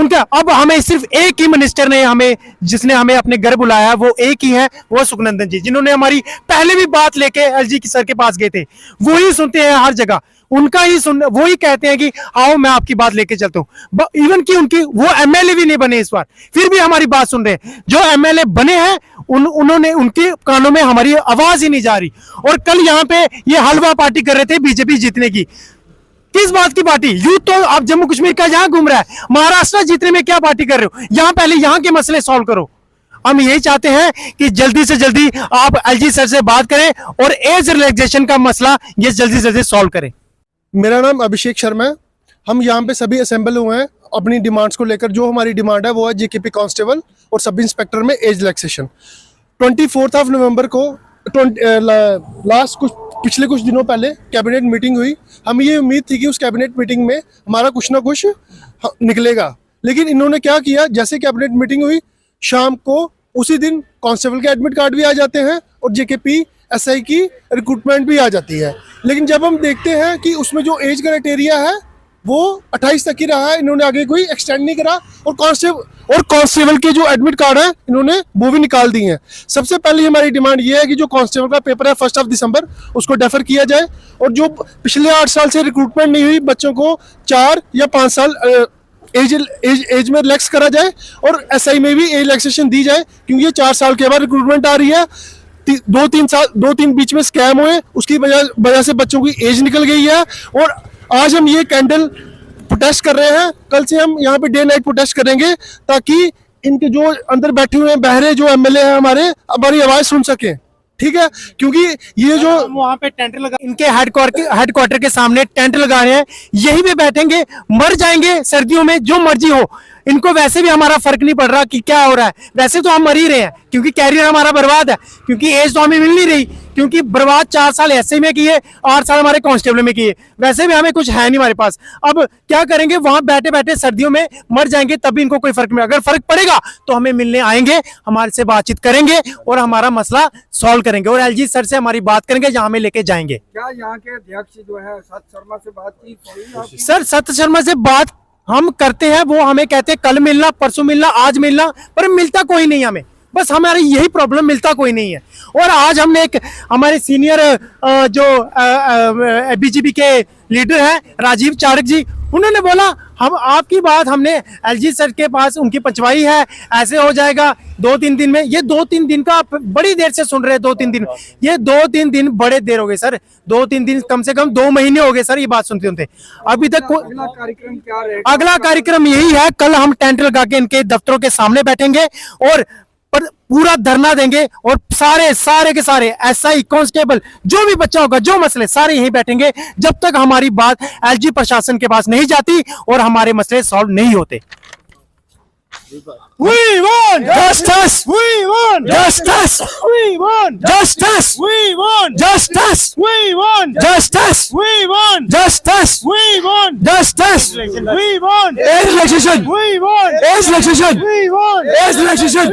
उनका अब हमें सिर्फ एक ही मिनिस्टर ने हमें, जिसने हमें अपने घर बुलाया, वो एक ही है, वो सुखनंदन जी, जिन्होंने हमारी पहले भी बात लेके एलजी की सर के पास गए थे। वो ही सुनते हैं हर जगह, उनका ही सुन, वो ही कहते हैं कि आओ मैं आपकी बात लेके चलता हूँ। इवन कि उनकी वो एमएलए भी नहीं बने इस बार, फिर भी हमारी बात सुन रहे हैं। जो एमएलए बने हैं उन्होंने, उनके कानों में हमारी आवाज ही नहीं जा रही। और कल यहाँ पे ये हलवा पार्टी कर रहे थे बीजेपी जीतने की। किस बात की पार्टी? यूथ तो आप जम्मू कश्मीर का यहाँ घूम रहा है, महाराष्ट्र जीतने में क्या पार्टी कर रहे हो? यहाँ पहले यहाँ के मसले सॉल्व करो। हम यही चाहते हैं कि जल्दी से जल्दी आप एलजी सर से बात करें और एज रिलैक्सेशन का मसला ये जल्दी से जल्दी सॉल्व करें। मेरा नाम अभिषेक शर्मा है। हम यहाँ पे सभी असेंबल हुए हैं अपनी डिमांड्स को लेकर। जो हमारी डिमांड है वो है जेकेपी कांस्टेबल और सब इंस्पेक्टर में एज रिलैक्सेशन। 24 नवंबर को पिछले कुछ दिनों पहले कैबिनेट मीटिंग हुई। हमें ये उम्मीद थी कि उस कैबिनेट मीटिंग में हमारा कुछ ना कुछ निकलेगा, लेकिन इन्होंने क्या किया, जैसे कैबिनेट मीटिंग हुई शाम को उसी दिन कांस्टेबल के एडमिट कार्ड भी आ जाते हैं और जेकेपी एसआई की रिक्रूटमेंट भी आ जाती है। लेकिन जब हम देखते हैं कि उसमें जो एज क्राइटेरिया है वो 28 तक ही रहा है, इन्होंने आगे कोई एक्सटेंड नहीं करा। और कांस्टेबल के जो एडमिट कार्ड है इन्होंने वो भी निकाल दिए हैं। सबसे पहले हमारी डिमांड ये है कि जो कांस्टेबल का पेपर है 1 दिसंबर उसको डेफर किया जाए, और जो पिछले 8 साल से रिक्रूटमेंट नहीं हुई बच्चों को 4 या 5 साल एज में रिलैक्स करा जाए, और एसआई में भी एज रिलैक्सेशन दी जाए, क्योंकि ये 4 साल के बाद रिक्रूटमेंट आ रही है। 2-3 बीच में स्कैम हुए, उसकी वजह से बच्चों की एज निकल गई है। और आज हम ये कैंडल प्रोटेस्ट कर रहे हैं, कल से हम यहाँ पे डे नाइट प्रोटेस्ट करेंगे, ताकि इनके जो अंदर बैठे हुए हैं बहरे जो एमएलए हैं हमारी आवाज सुन सके। ठीक है, क्योंकि ये जो वहाँ पे टेंट लगा, इनके हेडक्वार्टर के सामने टेंट लगा रहे हैं, यही पे बैठेंगे, मर जाएंगे सर्दियों में, जो मर्जी हो। इनको वैसे भी हमारा फर्क नहीं पड़ रहा कि क्या हो रहा है, वैसे तो हम मर ही रहे हैं, क्योंकि कैरियर हमारा बर्बाद है, क्योंकि एज तो हमें मिल नहीं रही, क्योंकि बर्बाद 4 साल ऐसे में किए, 8 साल हमारे कांस्टेबल में किए, वैसे भी हमें कुछ है नहीं हमारे पास। अब क्या करेंगे, वहां बैठे बैठे सर्दियों में मर जाएंगे, तब भी इनको कोई फर्क नहीं। अगर फर्क पड़ेगा तो हमें मिलने आएंगे, हमारे से बातचीत करेंगे और हमारा मसला सॉल्व करेंगे, और एलजी सर से हमारी बात करेंगे, जहां हमें लेके जाएंगे। क्या यहाँ के अध्यक्ष जो है सत शर्मा से बातचीत हुई आपकी? सर सत शर्मा से बात हम करते हैं, वो हमें कहते हैं कल मिलना, परसों मिलना, आज मिलना, पर मिलता कोई नहीं हमें। बस हमारी यही प्रॉब्लम, मिलता कोई नहीं है। और आज हमने एक हमारे सीनियर जो बीजेपी के लीडर हैं राजीव चारक जी, उन्होंने बोला हम आपकी बात हमने एलजी सर के पास उनकी पहुंचवाई है, ऐसे हो जाएगा 2-3 दिन में। ये 2-3 दिन का आप बड़ी देर से सुन रहे हैं, 2-3 दिन, ये 2-3 दिन बड़े देर हो गए सर, 2-3 दिन कम से कम 2 महीने हो गए सर ये बात सुनते सुनते। अभी तक अगला कार्यक्रम क्या रहेगा? अगला कार्यक्रम यही है, कल हम टेंट लगा के इनके दफ्तरों के सामने बैठेंगे और पूरा धरना देंगे, और सारे के सारे एसआई कांस्टेबल जो भी बच्चा होगा, जो मसले सारे यहीं बैठेंगे, जब तक हमारी बात एलजी प्रशासन के पास नहीं जाती और हमारे मसले सॉल्व नहीं होते। We want justice. We want justice. We want justice. We want justice. We want justice. We want justice. We want justice. We want age relaxation. We want age relaxation. We want age relaxation.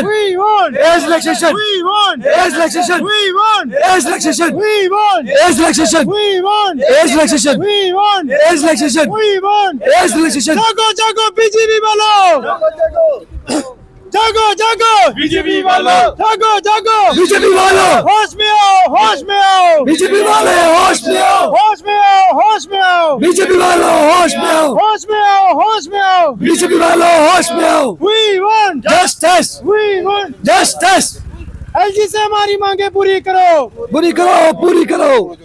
We want age relaxation. We want age relaxation. We want age relaxation. We want age relaxation. We want age relaxation. We want age relaxation. We want age relaxation. We want age relaxation. जागो BJP वालों, जागो BJP वालों, जागो BJP वालों, होश में आओ BJP वाले, होश में आओ बीजेपी वालों, होश में आओ बीजेपी वालों, होश में आओ। We want justice. We want justice. LG से हमारी मांगे पूरी करो, पूरी करो।